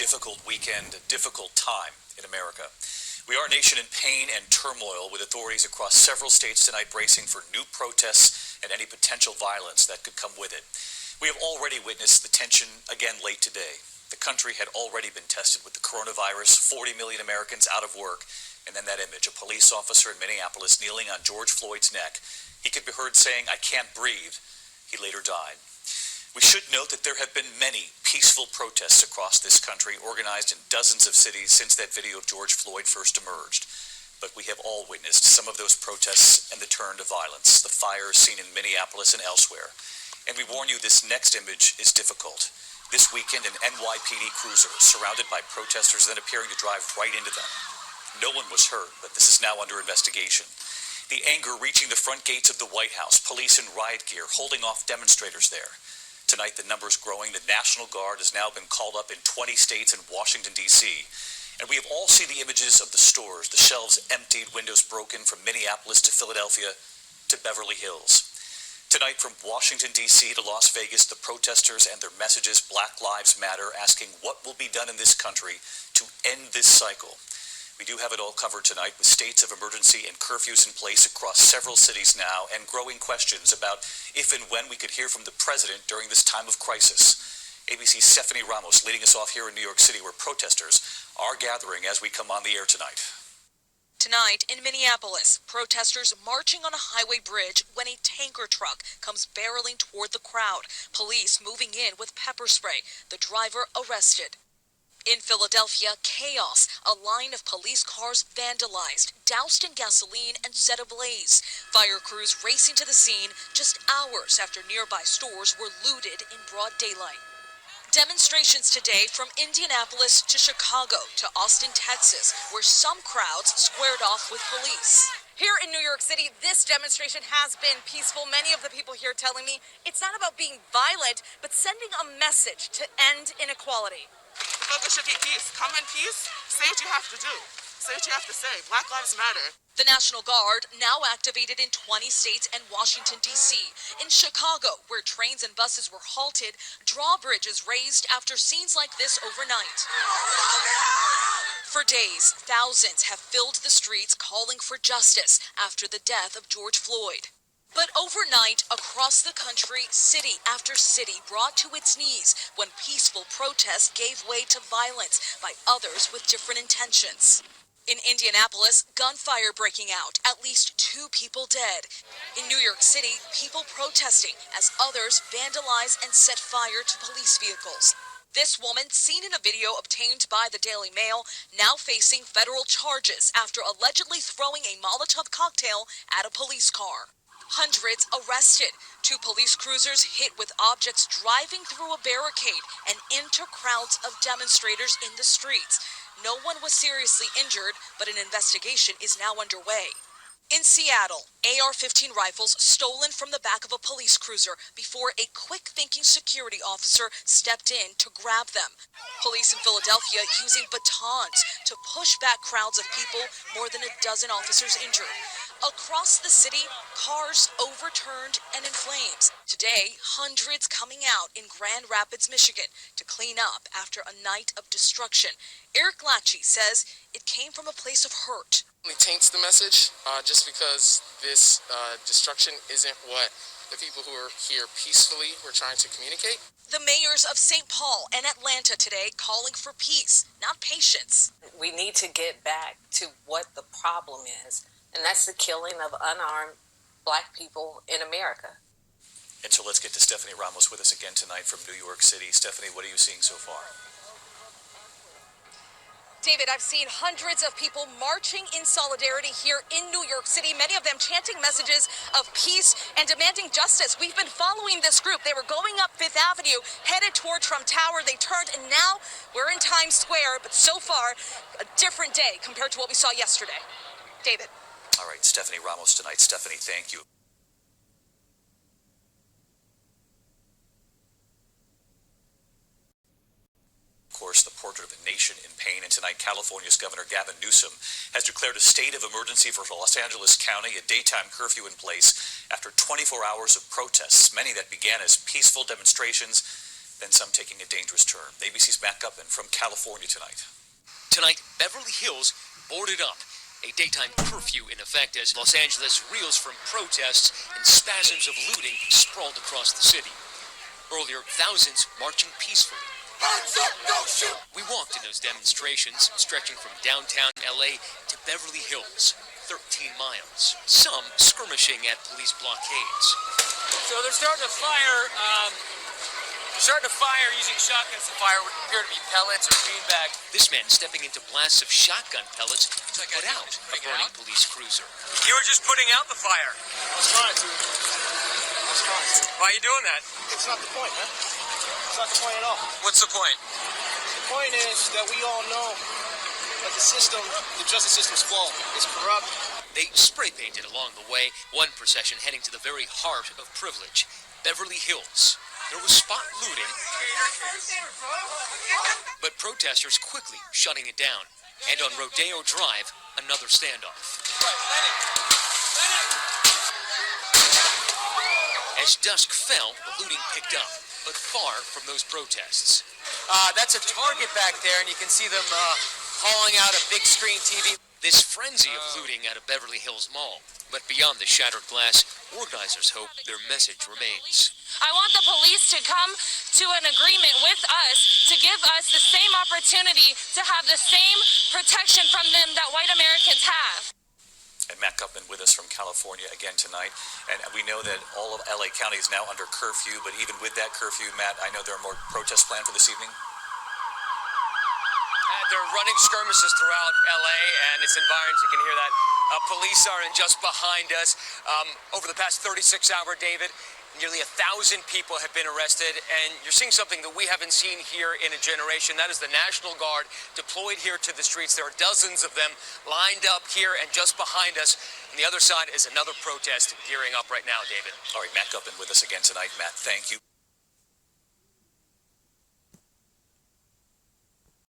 difficult weekend, a difficult time in America. We are a nation in pain and turmoil, with authorities across several states tonight bracing for new protests and any potential violence that could come with it. We have already witnessed the tension again late today. The country had already been tested with the coronavirus, 40 million Americans out of work, and then that image, a police officer in Minneapolis kneeling on George Floyd's neck. He could be heard saying, "I can't breathe." He later died. We should note that there have been many peaceful protests across this country, organized in dozens of cities since that video of George Floyd first emerged. But we have all witnessed some of those protests and the turn to violence, the fires seen in Minneapolis and elsewhere. And we warn you, this next image is difficult. This weekend, an NYPD cruiser surrounded by protesters, then appearing to drive right into them. No one was hurt, but this is now under investigation. The anger reaching the front gates of the White House, police in riot gear holding off demonstrators there. Tonight, the numbers growing. The National Guard has now been called up in 20 states and Washington, D.C. And we have all seen the images of the stores, the shelves emptied, windows broken, from Minneapolis to Philadelphia to Beverly Hills. Tonight, from Washington, D.C. to Las Vegas, the protesters and their messages, Black Lives Matter, asking what will be done in this country to end this cycle. We do have it all covered tonight, with states of emergency and curfews in place across several cities now, and growing questions about if and when we could hear from the president during this time of crisis. ABC's Stephanie Ramos leading us off here in New York City, where protesters are gathering as we come on the air tonight. Tonight in Minneapolis, protesters marching on a highway bridge when a tanker truck comes barreling toward the crowd. Police moving in with pepper spray. The driver arrested. In Philadelphia, chaos. A line of police cars vandalized, doused in gasoline, and set ablaze. Fire crews racing to the scene just hours after nearby stores were looted in broad daylight. Demonstrations today from Indianapolis to Chicago to Austin, Texas, where some crowds squared off with police. Here in New York City, this demonstration has been peaceful. Many of the people here telling me it's not about being violent, but sending a message to end inequality. The focus should be peace. Come in peace. Say what you have to do. Say what you have to say. Black Lives Matter. The National Guard now activated in 20 states and Washington, D.C. In Chicago, where trains and buses were halted, drawbridges raised after scenes like this overnight. For days, thousands have filled the streets calling for justice after the death of George Floyd. But overnight, across the country, city after city brought to its knees when peaceful protests gave way to violence by others with different intentions. In Indianapolis, gunfire breaking out, at least 2 people dead. In New York City, people protesting as others vandalize and set fire to police vehicles. This woman, seen in a video obtained by the Daily Mail, now facing federal charges after allegedly throwing a Molotov cocktail at a police car. Hundreds arrested. 2 police cruisers hit with objects driving through a barricade and into crowds of demonstrators in the streets. No one was seriously injured, but an investigation is now underway. In Seattle, AR-15 rifles stolen from the back of a police cruiser before a quick-thinking security officer stepped in to grab them. Police in Philadelphia using batons to push back crowds of people, more than a dozen officers injured. Across the city, cars overturned and in flames. Today, hundreds coming out in Grand Rapids, Michigan, to clean up after a night of destruction. Eric Lachey says it came from a place of hurt. It taints the message just because this destruction isn't what the people who are here peacefully were trying to communicate. The mayors of St. Paul and Atlanta today calling for peace, not patience. We need to get back to what the problem is, and that's the killing of unarmed Black people in America. And so let's get to Stephanie Ramos with us again tonight from New York City. Stephanie, what are you seeing so far? David, I've seen hundreds of people marching in solidarity here in New York City, many of them chanting messages of peace and demanding justice. We've been following this group. They were going up Fifth Avenue, headed toward Trump Tower. They turned, and now we're in Times Square, but so far, a different day compared to what we saw yesterday. David. All right, Stephanie Ramos tonight. Stephanie, thank you. Of course, the portrait of a nation in pain, and tonight California's Governor Gavin Newsom has declared a state of emergency for Los Angeles County, a daytime curfew in place after 24 hours of protests, many that began as peaceful demonstrations then some taking a dangerous turn. ABC's Matt Gutman from California tonight. Tonight, Beverly Hills boarded up. A daytime curfew in effect as Los Angeles reels from protests and spasms of looting sprawled across the city. Earlier, thousands marching peacefully. We walked in those demonstrations, stretching from downtown LA to Beverly Hills, 13 miles, some skirmishing at police blockades. So they're starting to fire using shotguns. The fire would appear to be pellets or beanbag. This man stepping into blasts of shotgun pellets to put out a burning police cruiser. You were just putting out the fire. I was trying to. Why are you doing that? It's not the point, man. It's not the point at all. What's the point? The point is that we all know that the system, the justice system's flawed. It's corrupt. They spray painted along the way, one procession heading to the very heart of privilege, Beverly Hills. There was spot looting, but protesters quickly shutting it down. And on Rodeo Drive, another standoff. As dusk fell, the looting picked up, but far from those protests. That's a Target back there, and you can see them hauling out a big screen TV. This frenzy of looting at a Beverly Hills mall. But beyond the shattered glass, organizers hope their message remains. I want the police to come to an agreement with us to give us the same opportunity to have the same protection from them that white Americans have. And Matt Gutman with us from California again tonight. And we know that all of LA County is now under curfew, but even with that curfew, Matt, I know there are more protests planned for this evening. They're running skirmishes throughout LA and its environs. You can hear that. Police are in just behind us. Over the past 36 hours, David, nearly 1,000 people have been arrested, and you're seeing something that we haven't seen here in a generation. That is the National Guard deployed here to the streets. There are dozens of them lined up here and just behind us. On the other side is another protest gearing up right now, David. All right, Matt Gutman with us again tonight. Matt, thank you.